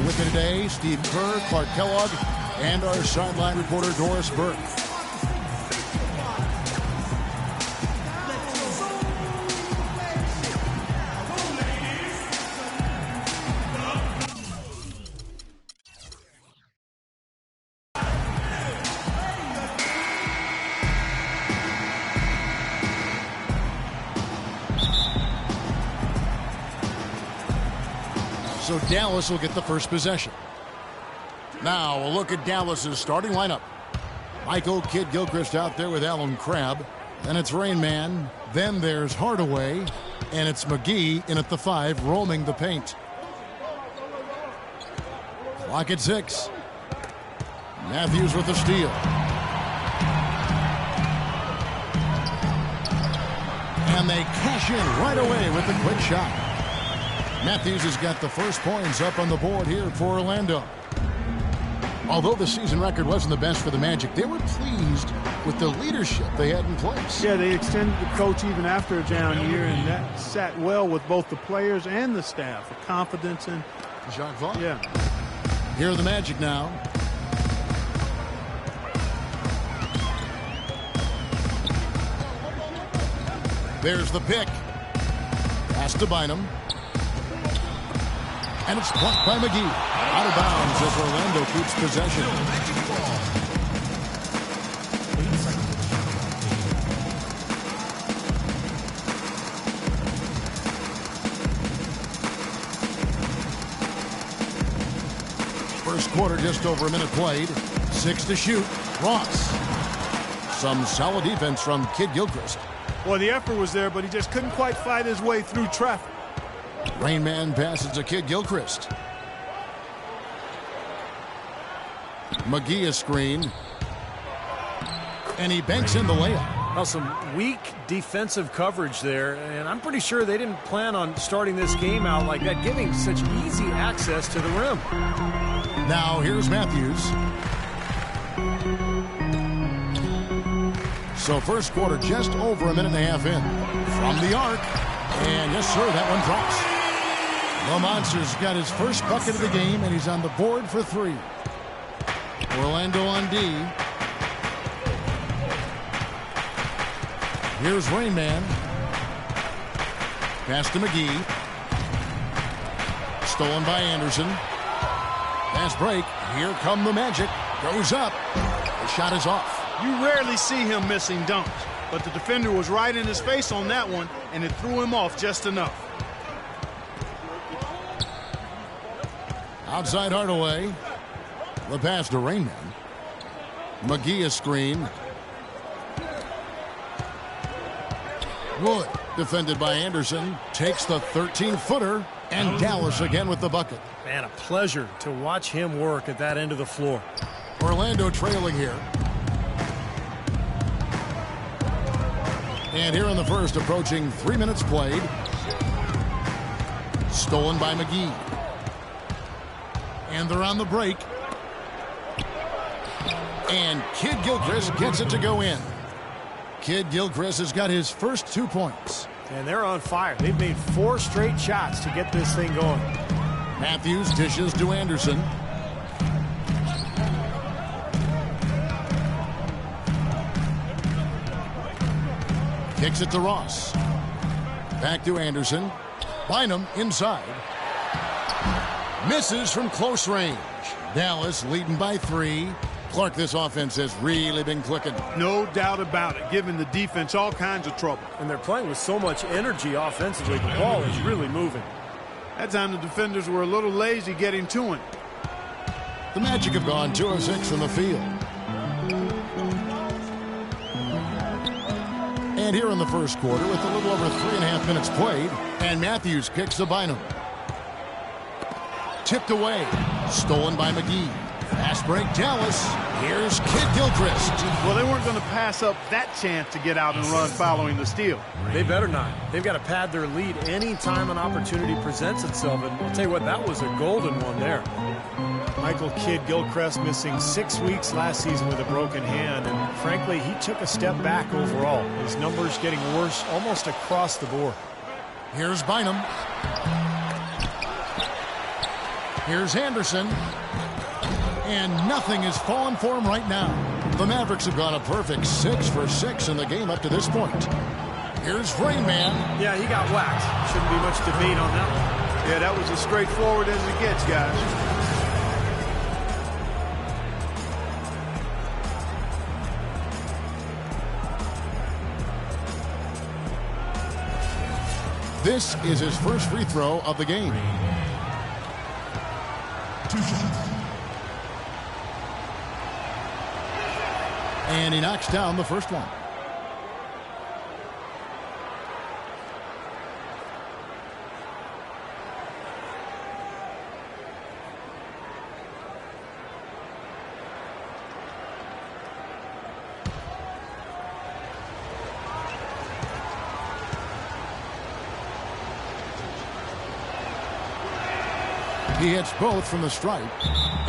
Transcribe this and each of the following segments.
With me today, Steve Kerr, Clark Kellogg, and our sideline reporter, Doris Burke. So Dallas will get the first possession. Now a look at Dallas's starting lineup. Michael Kidd-Gilchrist out there with Alan Crabb. Then it's Rain Man. Then there's Hardaway. And it's McGee in at the 5, roaming the paint. Clock at 6. Matthews with the steal. And they cash in right away with the quick shot. Matthews has got the first points up on the board here for Orlando. Although the season record wasn't the best for the Magic, they were pleased with the leadership they had in place. Yeah, they extended the coach even after a down year, and that sat well with both the players and the staff. The confidence in Jacques Vaughn. Yeah. Here are the Magic now. There's the pick. Pass to Bynum. And it's blocked by McGee. Out of bounds as Orlando keeps possession. First quarter, just over a minute played. 6 to shoot. Ross. Some solid defense from Kidd-Gilchrist. Well, the effort was there, but he just couldn't quite fight his way through traffic. Rain Man passes to Kidd-Gilchrist. McGee a screen. And he banks in the layup. Well, some weak defensive coverage there, and I'm pretty sure they didn't plan on starting this game out like that, giving such easy access to the rim. Now here's Matthews. So first quarter just over a minute and a half in. From the arc. And yes, sir, that one drops. The Monster's got his first bucket of the game, and he's on the board for 3. Orlando on D. Here's Rain Man. Pass to McGee. Stolen by Anderson. Fast break. Here come the Magic. Goes up. The shot is off. You rarely see him missing dunks, but the defender was right in his face on that one, and it threw him off just enough. Outside Hardaway. The pass to Rain Man. McGee a screen. Wood, defended by Anderson, takes the 13-footer, and Dallas again with the bucket. Man, a pleasure to watch him work at that end of the floor. Orlando trailing here. And here in the first, approaching 3 minutes played. Stolen by McGee. And they're on the break. And Kidd-Gilchrist gets it to go in. Kidd-Gilchrist has got his first 2 points. And they're on fire. They've made 4 straight shots to get this thing going. Matthews dishes to Anderson. Kicks it to Ross. Back to Anderson. Bynum inside. Misses from close range. Dallas leading by 3. Clark, this offense has really been clicking. No doubt about it, giving the defense all kinds of trouble. And they're playing with so much energy offensively. The ball is really moving. That time the defenders were a little lazy getting to him. The Magic have gone 2 of 6 from the field. And here in the first quarter with a little over 3.5 minutes played. And Matthews kicks to Bynum. Tipped away. Stolen by McGee. Fast break, Dallas. Here's Kidd-Gilchrist. Well, they weren't going to pass up that chance to get out and run following the steal. They better not. They've got to pad their lead any time an opportunity presents itself. And I'll tell you what, that was a golden one there. Michael Kidd-Gilchrist missing 6 weeks last season with a broken hand. And frankly, he took a step back overall. His numbers getting worse almost across the board. Here's Bynum. Here's Anderson. And nothing has fallen for him right now. The Mavericks have gone a perfect 6 for 6 in the game up to this point. Here's Rain Man. Yeah, he got whacked. Shouldn't be much debate on that one. Yeah, that was as straightforward as it gets, guys. This is his first free throw of the game. And he knocks down the first one. He hits both from the stripe.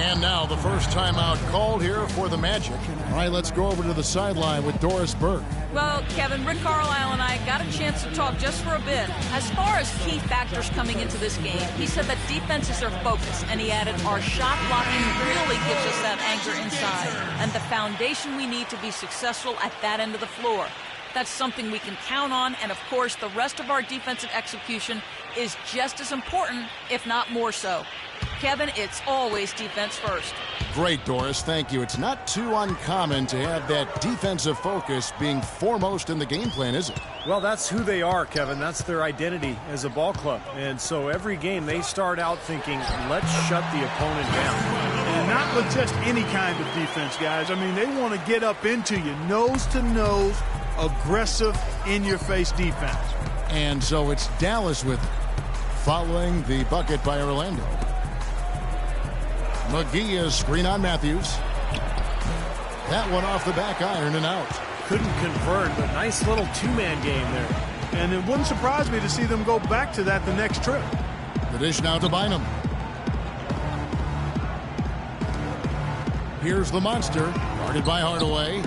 And now the first timeout called here for the Magic. All right, let's go over to the sideline with Doris Burke. Well, Kevin, Rick Carlisle and I got a chance to talk just for a bit. As far as key factors coming into this game, he said that defense is their focus, and he added our shot blocking really gives us that anchor inside and the foundation we need to be successful at that end of the floor. That's something we can count on, and of course, the rest of our defensive execution is just as important, if not more so. Kevin, it's always defense first. Great, Doris. Thank you. It's not too uncommon to have that defensive focus being foremost in the game plan, is it? Well, that's who they are, Kevin. That's their identity as a ball club. And so every game they start out thinking, let's shut the opponent down. And not with just any kind of defense, guys. I mean, they want to get up into you, nose to nose, aggressive, in-your-face defense. And so it's Dallas with it, following the bucket by Orlando. McGee is screen on Matthews. That one off the back iron and out. Couldn't convert, but nice little two-man game there. And it wouldn't surprise me to see them go back to that the next trip. The dish now to Bynum. Here's the monster, guarded by Hardaway.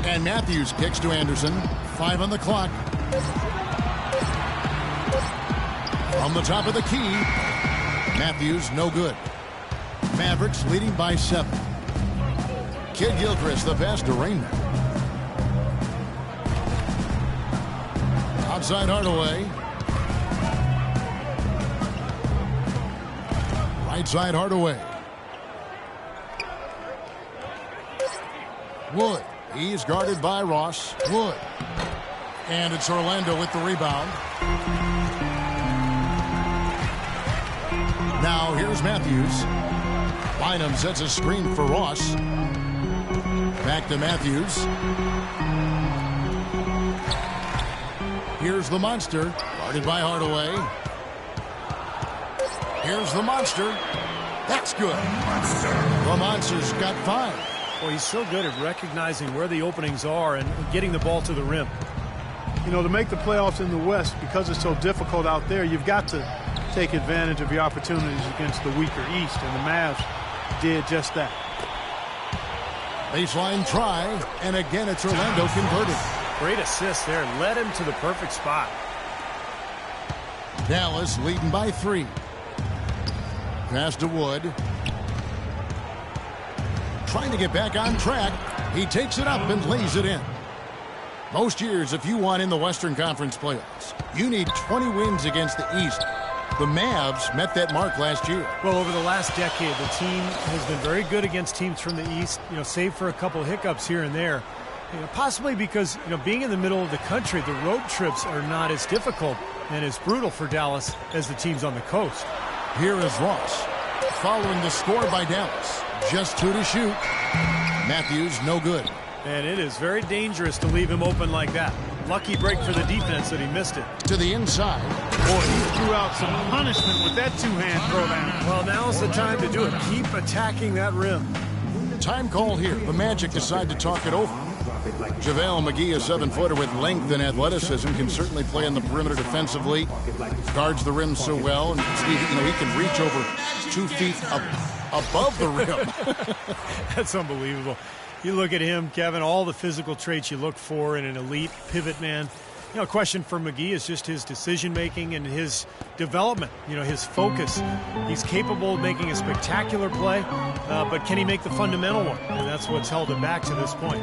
And Matthews kicks to Anderson. 5 on the clock. From the top of the key. Matthews, no good. Mavericks leading by 7. Kid Gilchrist, the pass to Rainman. Outside Hardaway. Right side Hardaway. Wood. He's guarded by Ross. Wood. And it's Orlando with the rebound. Now here's Matthews. Bynum sets a screen for Ross. Back to Matthews. Here's the monster, guarded by Hardaway. Here's the monster. That's good. The monster's got 5. Well, he's so good at recognizing where the openings are and getting the ball to the rim. You know, to make the playoffs in the West, because it's so difficult out there, you've got to take advantage of your opportunities against the weaker East, and the Mavs did just that. Baseline try, and again it's Orlando converting. Great assist there. Led him to the perfect spot. Dallas leading by 3. Pass to Wood. Trying to get back on track. He takes it up and lays it in. Most years, if you want in the Western Conference playoffs, you need 20 wins against the East. The Mavs met that mark last year. Well, over the last decade, the team has been very good against teams from the East, save for a couple hiccups here and there. Possibly because, being in the middle of the country, the road trips are not as difficult and as brutal for Dallas as the teams on the coast. Here is Ross, following the score by Dallas. Just 2 to shoot. Matthews, no good. And it is very dangerous to leave him open like that. Lucky break for the defense that he missed it. To the inside. Boy, he threw out some punishment with that two-hand throw down. Well, now's the time to do it. Keep attacking that rim. Time called here. The Magic decide to talk it over. JaVale McGee, a 7-footer with length and athleticism, can certainly play on the perimeter defensively. Guards the rim so well, and he can reach over 2 feet above the rim. That's unbelievable. You look at him, Kevin, all the physical traits you look for in an elite pivot man. Question for McGee is just his decision-making and his development, his focus. He's capable of making a spectacular play, but can he make the fundamental one? And that's what's held him back to this point.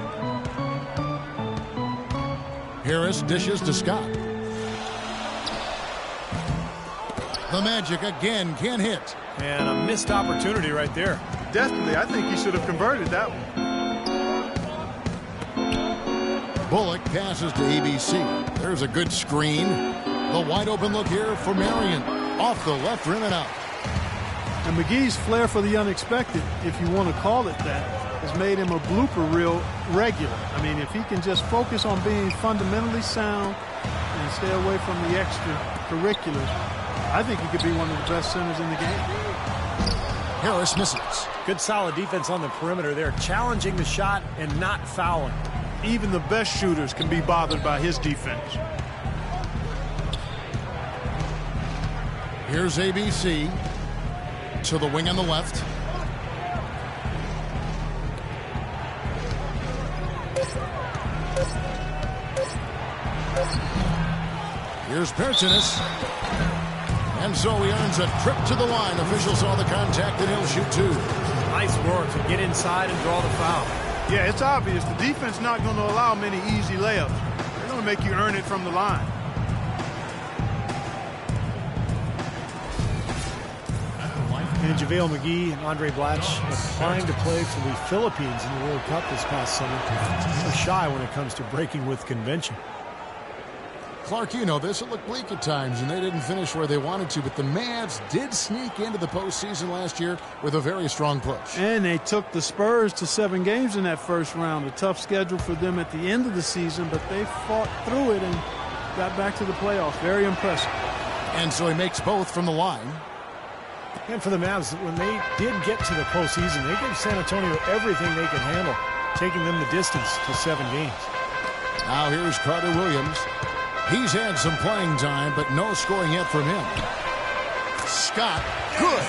Harris dishes to Scott. The Magic again can't hit. And a missed opportunity right there. Definitely, I think he should have converted that one. Bullock passes to ABC. There's a good screen. The wide open look here for Marion. Off the left rim and out. And McGee's flair for the unexpected, if you want to call it that, has made him a blooper reel regular. I mean, if he can just focus on being fundamentally sound and stay away from the extracurriculars, I think he could be one of the best centers in the game. Harris misses. Good solid defense on the perimeter there, challenging the shot and not fouling. Even the best shooters can be bothered by his defense. Here's ABC to the wing on the left. Here's Pertinis. And so he earns a trip to the line. Officials saw the contact and he'll shoot two. Nice work to get inside and draw the foul. Yeah, it's obvious. The defense not going to allow many easy layups. They're going to make you earn it from the line. And JaVale McGee and Andre Blatch applying to play for the Philippines in the World Cup this past summer. They're shy when it comes to breaking with convention. Clark, you know this. It looked bleak at times, and they didn't finish where they wanted to. But the Mavs did sneak into the postseason last year with a very strong push. And they took the Spurs to 7 games in that first round. A tough schedule for them at the end of the season, but they fought through it and got back to the playoffs. Very impressive. And so he makes both from the line. And for the Mavs, when they did get to the postseason, they gave San Antonio everything they could handle, taking them the distance to 7 games. Now here's Carter Williams. He's had some playing time, but no scoring yet from him. Scott, good.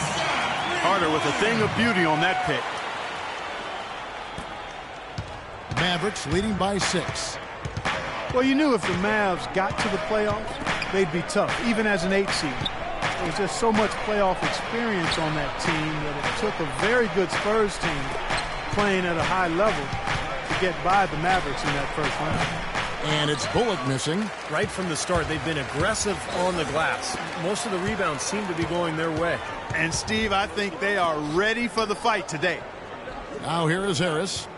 Carter with a thing of beauty on that pick. Mavericks leading by 6. Well, you knew if the Mavs got to the playoffs, they'd be tough, even as an 8 seed. There's just so much playoff experience on that team that it took a very good Spurs team playing at a high level to get by the Mavericks in that first round. And it's Bullock missing. Right from the start, they've been aggressive on the glass. Most of the rebounds seem to be going their way. And, Steve, I think they are ready for the fight today. Now here is Harris.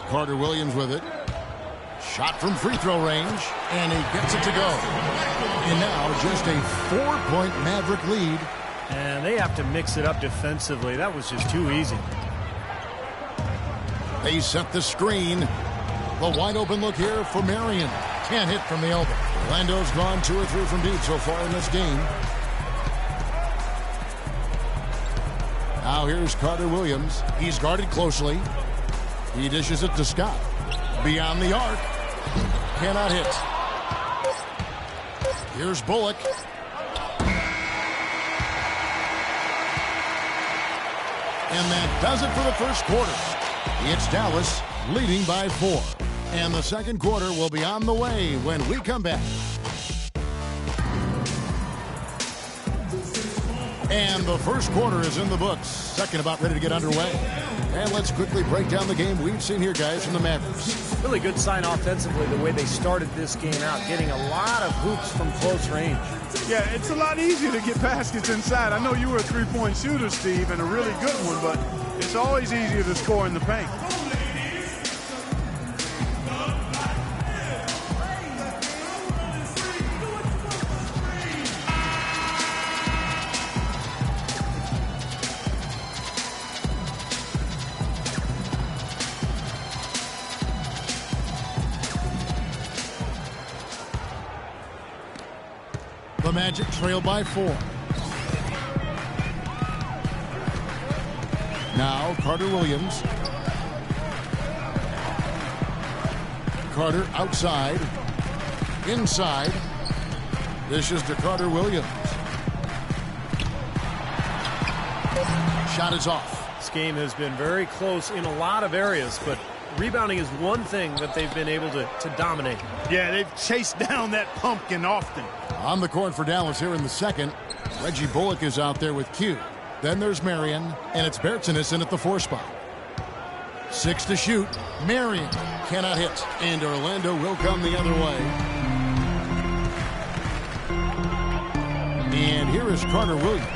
Carter Williams with it. Shot from free throw range, and he gets it to go. And now just a 4-point Maverick lead. And they have to mix it up defensively. That was just too easy. They set the screen. The wide open look here for Marion. Can't hit from the elbow. Orlando's gone 2 or 3 from deep so far in this game. Now here's Carter Williams. He's guarded closely. He dishes it to Scott. Beyond the arc. Cannot hit. Here's Bullock. And that does it for the first quarter. It's Dallas leading by 4. And the second quarter will be on the way when we come back. And the first quarter is in the books. Second about ready to get underway. And let's quickly break down the game we've seen here, guys, from the Mavericks. Really good sign offensively the way they started this game out, getting a lot of hoops from close range. Yeah, it's a lot easier to get baskets inside. I know you were a three-point shooter, Steve, and a really good one, but it's always easier to score in the paint. The Magic trail by 4. Now Carter Williams. Carter outside. Inside. Dishes to Carter Williams. Shot is off. This game has been very close in a lot of areas, but Rebounding is one thing that they've been able to dominate. Yeah, they've chased down that pumpkin often. On the court for Dallas here in the second, Reggie Bullock is out there with Q. Then there's Marion, and it's Bertsinus in at the 4 spot. 6 to shoot. Marion cannot hit, and Orlando will come the other way. And here is Carter Williams.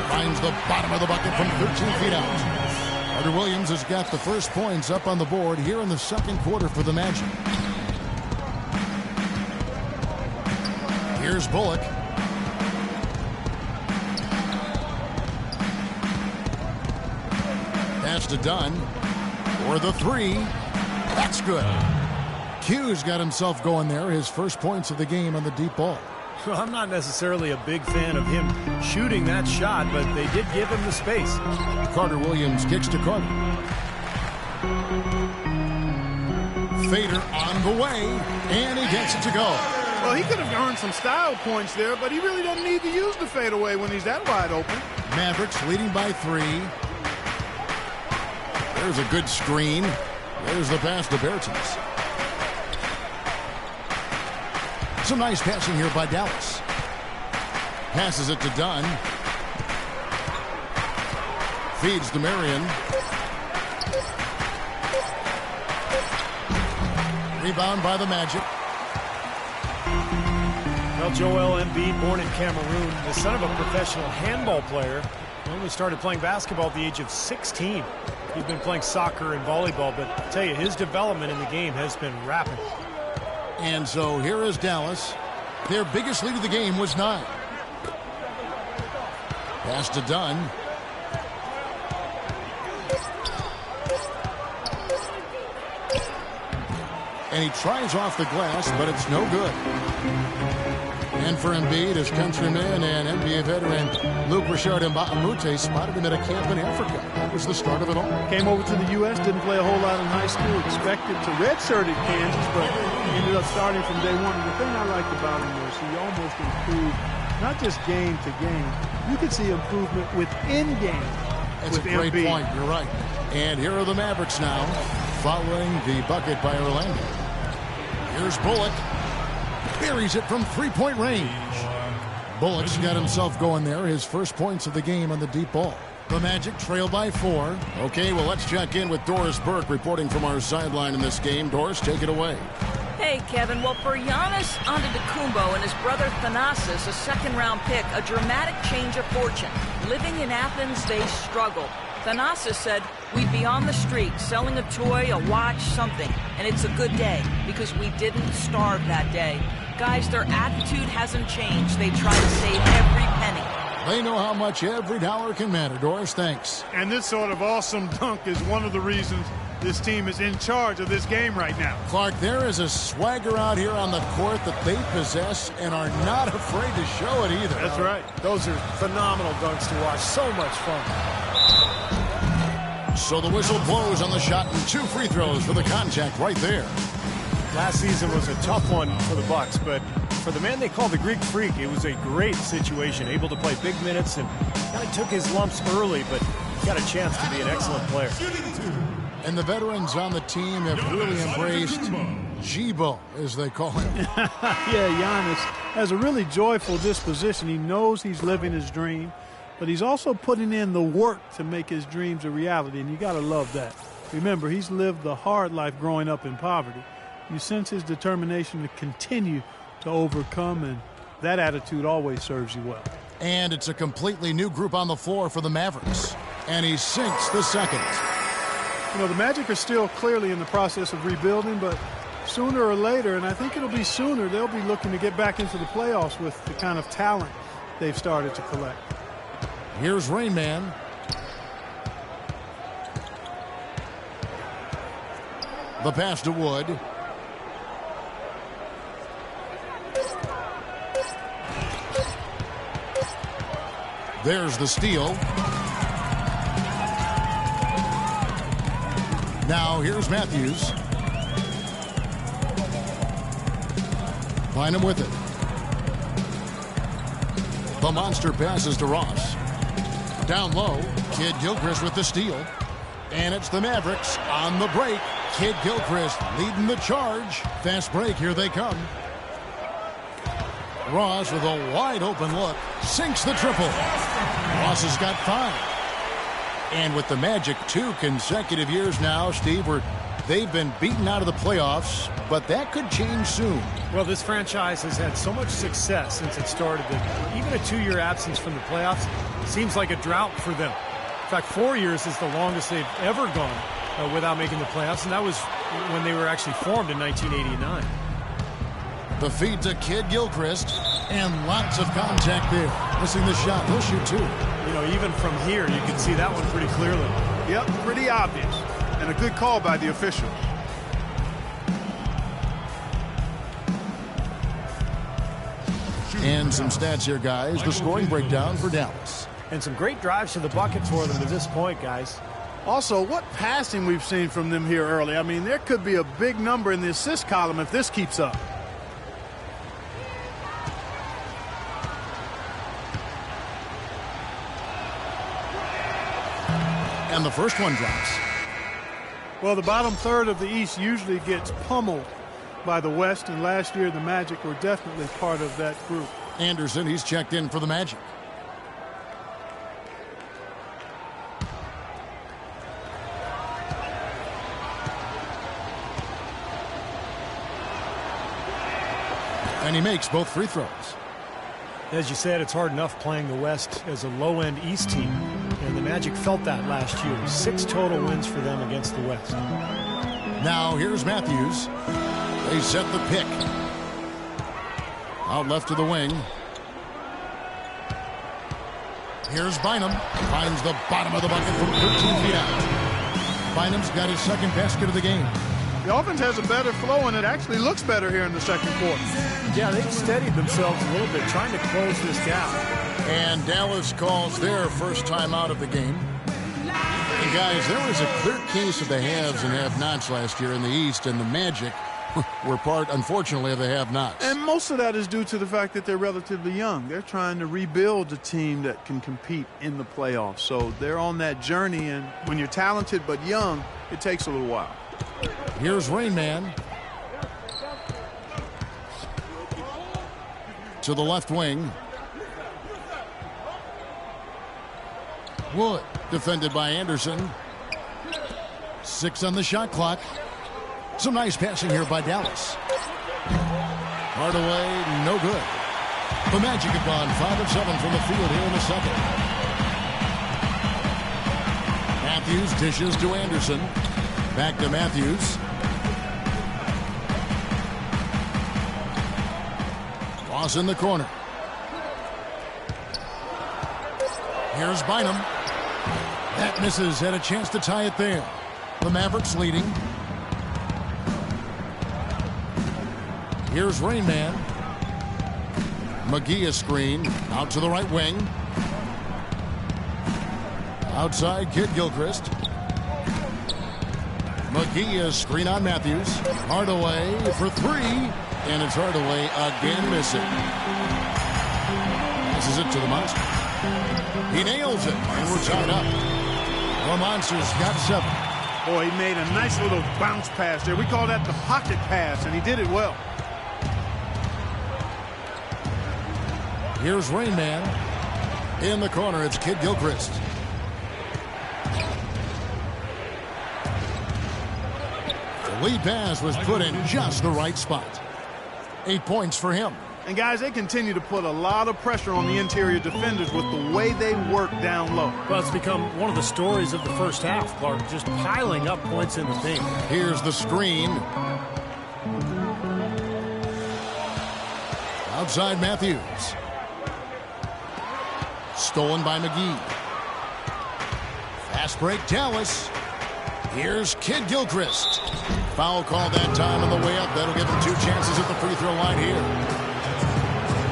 Finds the bottom of the bucket from 13 feet out. Carter Williams has got the first points up on the board here in the second quarter for the Magic. Here's Bullock. Pass to Dunn for the 3. That's good. Q's got himself going there. His first points of the game on the deep ball. Well, I'm not necessarily a big fan of him shooting that shot, but they did give him the space. Carter Williams kicks to Carter. Fader on the way, and he gets it to go. Well, he could have earned some style points there, but he really doesn't need to use the fadeaway when he's that wide open. Mavericks leading by 3. There's a good screen. There's the pass to Bertens. Some nice passing here by Dallas. Passes it to Dunn. Feeds to Marion. Rebound by the Magic. Well, Joel Embiid, born in Cameroon, the son of a professional handball player, only started playing basketball at the age of 16. He's been playing soccer and volleyball, but I tell you, his development in the game has been rapid. And so here is Dallas. Their biggest lead of the game was 9. Pass to Dunn. And he tries off the glass, but it's no good. And for Embiid, his countryman and NBA veteran Luke Richard Mbamute spotted him at a camp in Africa. That was the start of it all. Came over to the U.S., didn't play a whole lot in high school, expected to redshirt at Kansas, but ended up starting from day one. And the thing I liked about him was he almost improved, not just game to game. You could see improvement within game. That's a great point. You're right. And here are the Mavericks now, following the bucket by Orlando. Here's Bullock. Buries it from 3-point range. Bullock's got himself going there. His first points of the game on the deep ball. The Magic trail by 4. Okay, well, let's check in with Doris Burke reporting from our sideline in this game. Doris, take it away. Hey, Kevin. Well, for Giannis Antetokounmpo and his brother Thanasis, a second-round pick, a dramatic change of fortune. Living in Athens, they struggled. Thanasis said, we'd be on the street selling a toy, a watch, something. And it's a good day because we didn't starve that day. Guys, their attitude hasn't changed. They try to save every penny. They know how much every dollar can matter. Doris, thanks. And this sort of awesome dunk is one of the reasons this team is in charge of this game right now. Clark, there is a swagger out here on the court that they possess and are not afraid to show it either. That's right. Those are phenomenal dunks to watch. So much fun. So the whistle blows on the shot and 2 free throws for the contact right there. Last season was a tough one for the Bucks, but for the man they call the Greek Freak, it was a great situation. Able to play big minutes and kind of took his lumps early, but got a chance to be an excellent player. And the veterans on the team have really embraced G-Bo, as they call him. Yeah, Giannis has a really joyful disposition. He knows he's living his dream, but he's also putting in the work to make his dreams a reality, and you got to love that. Remember, he's lived the hard life growing up in poverty. You sense his determination to continue to overcome, and that attitude always serves you well. And it's a completely new group on the floor for the Mavericks. And he sinks the second. You know, the Magic are still clearly in the process of rebuilding, but sooner or later, and I think it'll be sooner, they'll be looking to get back into the playoffs with the kind of talent they've started to collect. Here's Rain Man. The pass to Wood. There's the steal. Now here's Matthews. Bynum with it. The monster passes to Ross. Down low, Kid Gilchrist with the steal. And it's the Mavericks on the break. Kid Gilchrist leading the charge. Fast break, here they come. Ross with a wide open look. Sinks the triple. Ross has got 5. And with the Magic 2 consecutive years now, Steve, where they've been beaten out of the playoffs, but that could change soon. Well, this franchise has had so much success since it started that even a 2-year absence from the playoffs seems like a drought for them. In fact, 4 years is the longest they've ever gone without making the playoffs, and that was when they were actually formed in 1989. The feed to Kid Gilchrist, and lots of contact there. Missing the shot. He'll shoot 2. You know, even from here, you can see that one pretty clearly. Yep, pretty obvious. And a good call by the official. And some stats here, guys. The scoring breakdown for Dallas. And some great drives to the bucket for them to this point, guys. Also, what passing we've seen from them here early. I mean, there could be a big number in the assist column if this keeps up. And the first one drops. Well, the bottom third of the East usually gets pummeled by the West, and last year the Magic were definitely part of that group. Anderson, he's checked in for the Magic. And he makes both free throws. As you said, it's hard enough playing the West as a low-end East team. And the Magic felt that last year. 6 total wins for them against the West. Now here's Matthews. They set the pick. Out left to the wing. Here's Bynum. Finds the bottom of the bucket from 13 feet out. Bynum's got his second basket of the game. The offense has a better flow, and it actually looks better here in the second quarter. Yeah, they've steadied themselves a little bit, trying to close this gap. And Dallas calls their first time out of the game. And guys, there was a clear case of the haves and have-nots last year in the East, and the Magic were part, unfortunately, of the have-nots. And most of that is due to the fact that they're relatively young. They're trying to rebuild a team that can compete in the playoffs. So they're on that journey, and when you're talented but young, it takes a little while. Here's Rain Man. To the left wing. Wood, defended by Anderson. 6 on the shot clock. Some nice passing here by Dallas. Hardaway, no good. The Magic have gone 5 of 7 from the field here in the second. Matthews dishes to Anderson. Back to Matthews. Ross in the corner. Here's Bynum. That misses. Had a chance to tie it there. The Mavericks leading. Here's Rain Man. McGee a screen. Out to the right wing. Outside, Kid Gilchrist. McGee a screen on Matthews. Hardaway for 3. And it's Hardaway again missing. This is it to the Monster. He nails it. And we're tied up. The Monster's got 7. Boy, he made a nice little bounce pass there. We call that the pocket pass, and he did it well. Here's Rain Man. In the corner, it's Kid Gilchrist. The lead pass was put in just the right spot. 8 points for him. And guys, they continue to put a lot of pressure on the interior defenders with the way they work down low. Well, it's become one of the stories of the first half, Clark, just piling up points in the paint. Here's the screen. Outside Matthews. Stolen by McGee. Fast break, Dallas. Here's Kid Gilchrist. Foul call that time on the way up. That'll give him 2 chances at the free throw line here.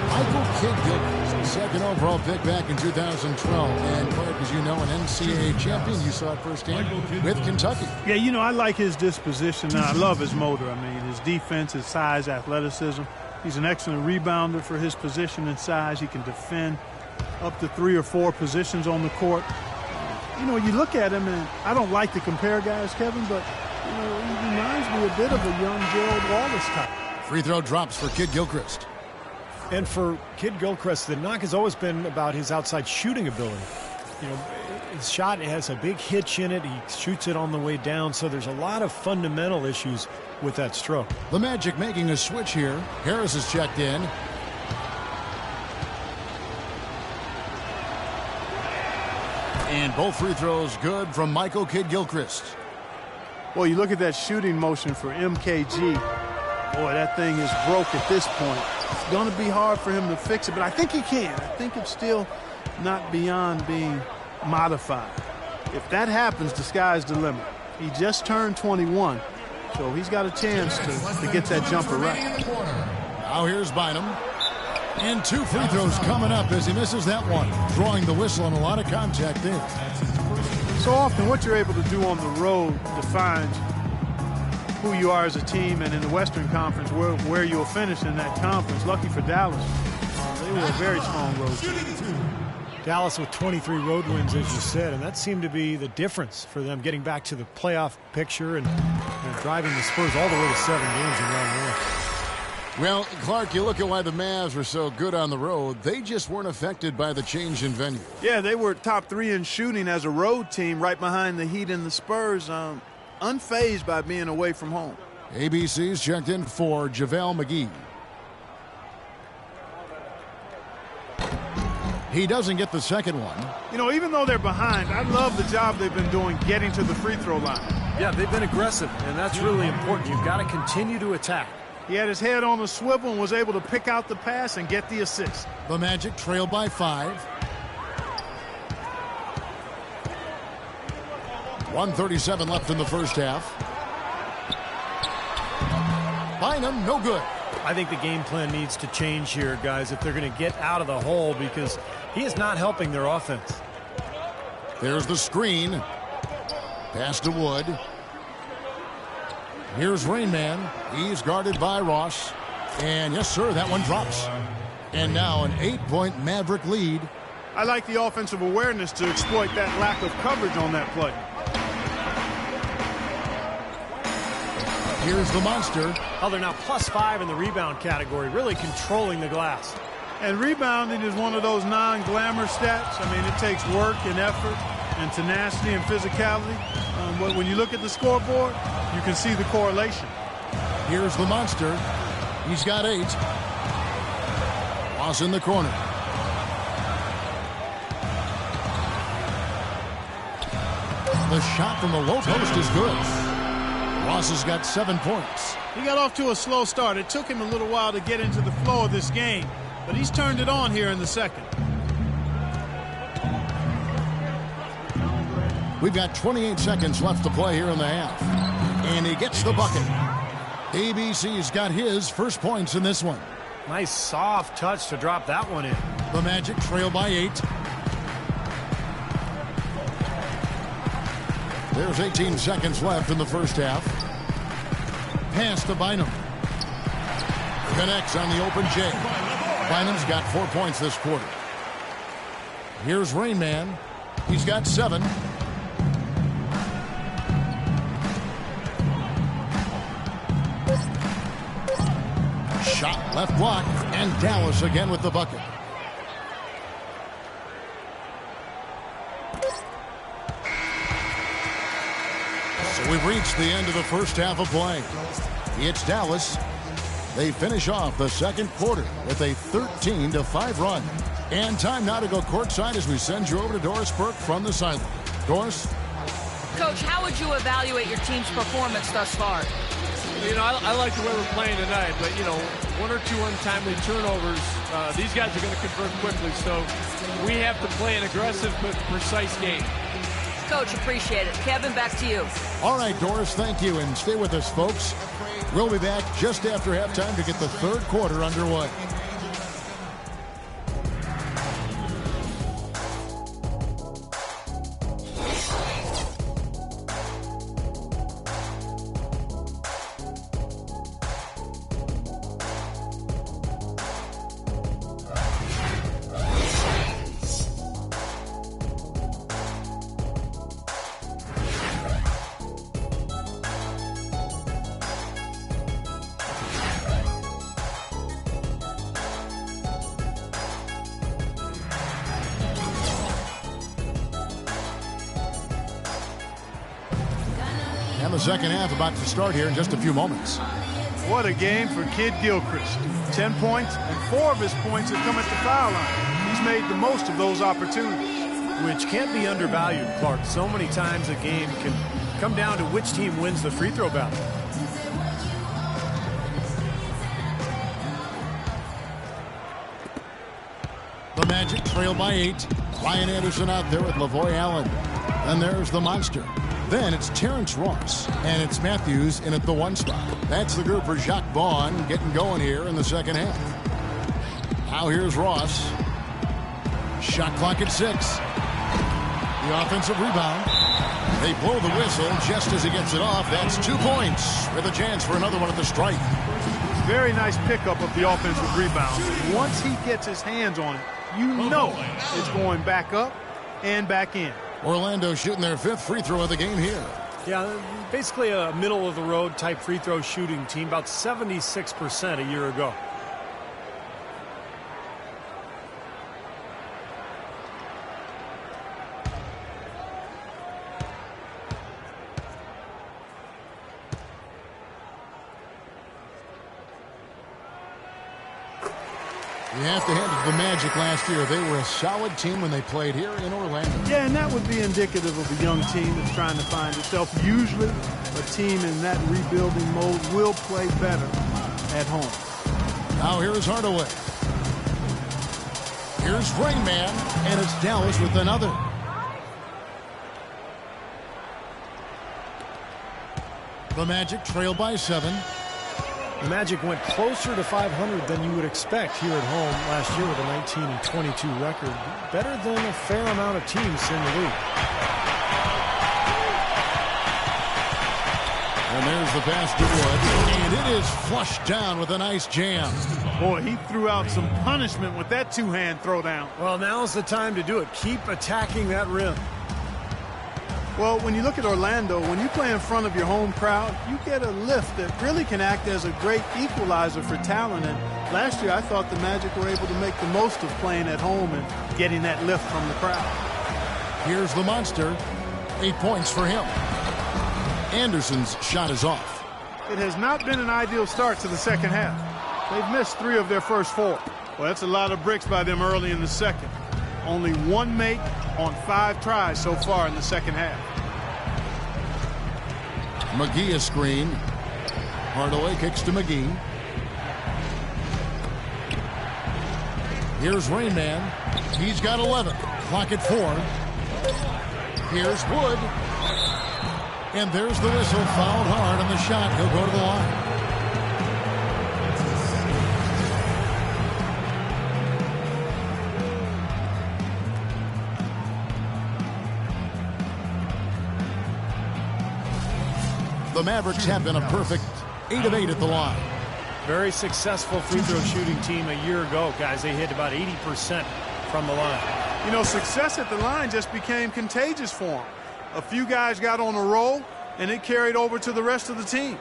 Michael Kid Gilchrist, the second overall pick back in 2012. And Clark, as you know, an NCAA champion. You saw it firsthand with Kentucky. Yeah, you know, I like his disposition. I love his motor. I mean, his defense, his size, athleticism. He's an excellent rebounder for his position and size. He can defend up to 3 or 4 positions on the court. You know, you look at him, and I don't like to compare guys, Kevin, but, you know, he reminds me a bit of a young Gerald Wallace type. Free throw drops for Kid Gilchrist. And for Kid Gilchrist, the knock has always been about his outside shooting ability. You know, his shot has a big hitch in it. He shoots it on the way down, so there's a lot of fundamental issues with that stroke. The Magic making a switch here. Harris is checked in. And both free throws good from Michael Kidd Gilchrist. Well, you look at that shooting motion for MKG. Boy, that thing is broke at this point. It's going to be hard for him to fix it, but I think he can. I think it's still not beyond being modified. If that happens, the sky's the limit. He just turned 21, so he's got a chance to get that jumper right. Now here's Bynum. And 2 free throws coming up as he misses that one. Drawing the whistle and a lot of contact there. So often what you're able to do on the road defines who you are as a team, and in the Western Conference where you'll finish in that conference. Lucky for Dallas, they were a very strong road team. Dallas with 23 road wins, as you said, and that seemed to be the difference for them getting back to the playoff picture and driving the Spurs all the way to 7 games in round 1. Well, Clark, you look at why the Mavs were so good on the road. They just weren't affected by the change in venue. Yeah, they were top 3 in shooting as a road team, right behind the Heat and the Spurs, unfazed by being away from home. ABC's checked in for JaVale McGee. He doesn't get the second one. You know, even though they're behind, I love the job they've been doing getting to the free throw line. Yeah, they've been aggressive, and that's really important. You've got to continue to attack. He had his head on a swivel and was able to pick out the pass and get the assist. The Magic trail by 5. 1:37 left in the first half. Bynum, no good. I think the game plan needs to change here, guys, if they're going to get out of the hole, because he is not helping their offense. There's the screen. Pass to Wood. Here's Rain Man. He's guarded by Ross. And yes, sir, that one drops. And now an 8-point Maverick lead. I like the offensive awareness to exploit that lack of coverage on that play. Here's the monster. Oh, they're now +5 in the rebound category, really controlling the glass. And rebounding is one of those non-glamour stats. I mean, it takes work and effort and tenacity and physicality. But when you look at the scoreboard, you can see the correlation. Here's the monster. He's got 8. Ross in the corner. The shot from the low post is good. Ross has got 7 points. He got off to a slow start. It took him a little while to get into the flow of this game, but he's turned it on here in the second. We've got 28 seconds left to play here in the half. And he gets the bucket. ABC's got his first points in this one. Nice soft touch to drop that one in. The Magic trail by 8. There's 18 seconds left in the first half. Pass to Bynum. Connects on the open J. Bynum's got 4 points this quarter. Here's Rain Man. He's got 7. Shot left block, and Dallas again with the bucket. So we've reached the end of the first half of play. It's Dallas. They finish off the second quarter with a 13-5 run. And time now to go courtside as we send you over to Doris Burke from the sideline. Doris? Coach, how would you evaluate your team's performance thus far? You know, I like the way we're playing tonight, but, you know, 1 or 2 untimely turnovers, these guys are going to convert quickly, so we have to play an aggressive but precise game. Coach, appreciate it. Kevin, back to you. All right, Doris, thank you, and stay with us, folks. We'll be back just after halftime to get the third quarter underway. And the second half about to start here in just a few moments. What a game for Kid Gilchrist. 10 points, and 4 of his points have come at the foul line. He's made the most of those opportunities. Which can't be undervalued, Clark. So many times a game can come down to which team wins the free throw battle. The Magic trail by 8. Ryan Anderson out there with Lavoy Allen. And there's the monster. Then it's Terrence Ross. And it's Matthews in at the 1 spot. That's the group for Jacques Vaughn getting going here in the second half. Now here's Ross. Shot clock at 6. The offensive rebound. They blow the whistle just as he gets it off. That's 2 points with a chance for another one at the stripe. Very nice pickup of the offensive rebound. Once he gets his hands on it, you know it's going back up and back in. Orlando shooting their 5th free throw of the game here. Yeah, basically a middle-of-the-road type free throw shooting team, about 76% a year ago. You have to hand it to the Magic last year. They were a solid team when they played here in Orlando. Yeah, and that would be indicative of a young team that's trying to find itself. Usually, a team in that rebuilding mode will play better at home. Now here's Hardaway. Here's Rain Man, and it's Dallas with another. The Magic trail by 7. The Magic went closer to 500 than you would expect here at home last year with a 19-22 record. Better than a fair amount of teams in the league. And there's the pass to Wood, and it is flushed down with a nice jam. Boy, he threw out some punishment with that two-hand throwdown. Well, now's the time to do it. Keep attacking that rim. Well, when you look at Orlando, when you play in front of your home crowd, you get a lift that really can act as a great equalizer for talent. And last year, I thought the Magic were able to make the most of playing at home and getting that lift from the crowd. Here's the monster. 8 points for him. Anderson's shot is off. It has not been an ideal start to the second half. They've missed 3 of their first 4. Well, that's a lot of bricks by them early in the second. Only 1 make on 5 tries so far in the second half. McGee a screen. Hardaway kicks to McGee. Here's Rain Man. He's got 11. Clock at 4. Here's Wood. And there's the whistle. Fouled hard on the shot. He'll go to the line. The Mavericks have been a perfect 8 of 8 at the line. Very successful free throw shooting team a year ago, guys. They hit about 80% from the line. You know, success at the line just became contagious for them. A few guys got on a roll, and it carried over to the rest of the team.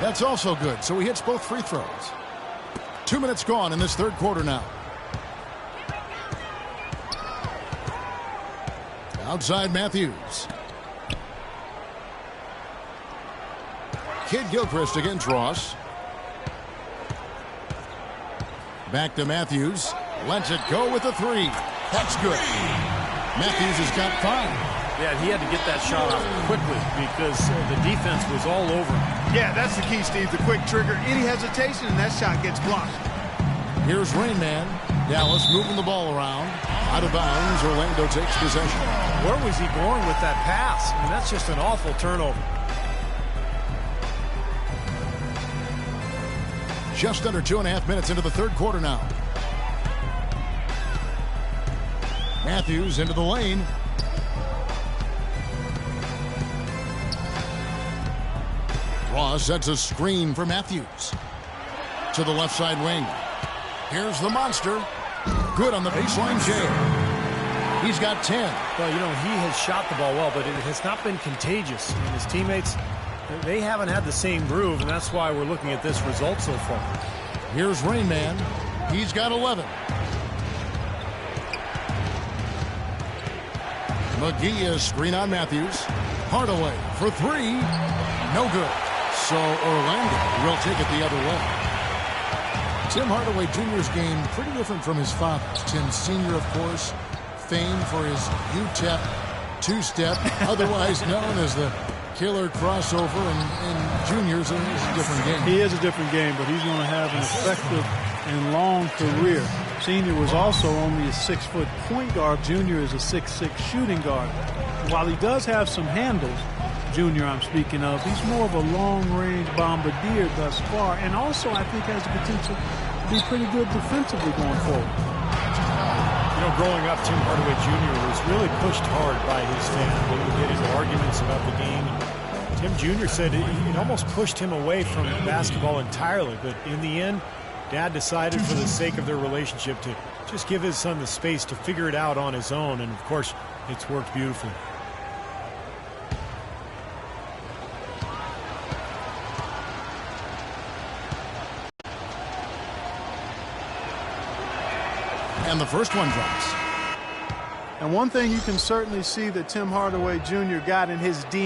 That's also good, so he hits both free throws. 2 minutes gone in this third quarter now. Outside Matthews. Kid Gilchrist against Ross. Back to Matthews. Lets it go with a 3. That's good. Matthews has got 5. Yeah, he had to get that shot off quickly because the defense was all over him. Yeah, that's the key, Steve. The quick trigger. Any hesitation, and that shot gets blocked. Here's Rain Man. Dallas moving the ball around. Out of bounds. Orlando takes possession. Where was he going with that pass? I mean, that's just an awful turnover. Just under 2.5 minutes into the third quarter now. Matthews into the lane. Ross sets a screen for Matthews. To the left side wing. Here's the monster. Good on the baseline jam. He's got 10. Well, you know, he has shot the ball well, but it has not been contagious. And his teammates, they haven't had the same groove, and that's why we're looking at this result so far. Here's Rain Man. He's got 11. McGee is screen on Matthews. Hardaway for 3. No good. So Orlando will take it the other way. Tim Hardaway Jr.'s game pretty different from his father's. Tim Sr., of course, famed for his UTEP two-step, otherwise known as the killer crossover, and Junior's is a different game. He is a different game, but he's going to have an effective and long career. Senior was also only a 6-foot point guard. Junior is a 6'6" shooting guard. While he does have some handles, Junior I'm speaking of, he's more of a long-range bombardier thus far, and also I think has the potential to be pretty good defensively going forward. You know, growing up, Tim Hardaway Jr. was really pushed hard by his family. They would get into arguments about the game. Tim Jr. said it almost pushed him away from basketball entirely, but in the end, Dad decided for the sake of their relationship to just give his son the space to figure it out on his own, and of course, it's worked beautifully. And the first one drops. And one thing you can certainly see that Tim Hardaway Jr. got in his DNA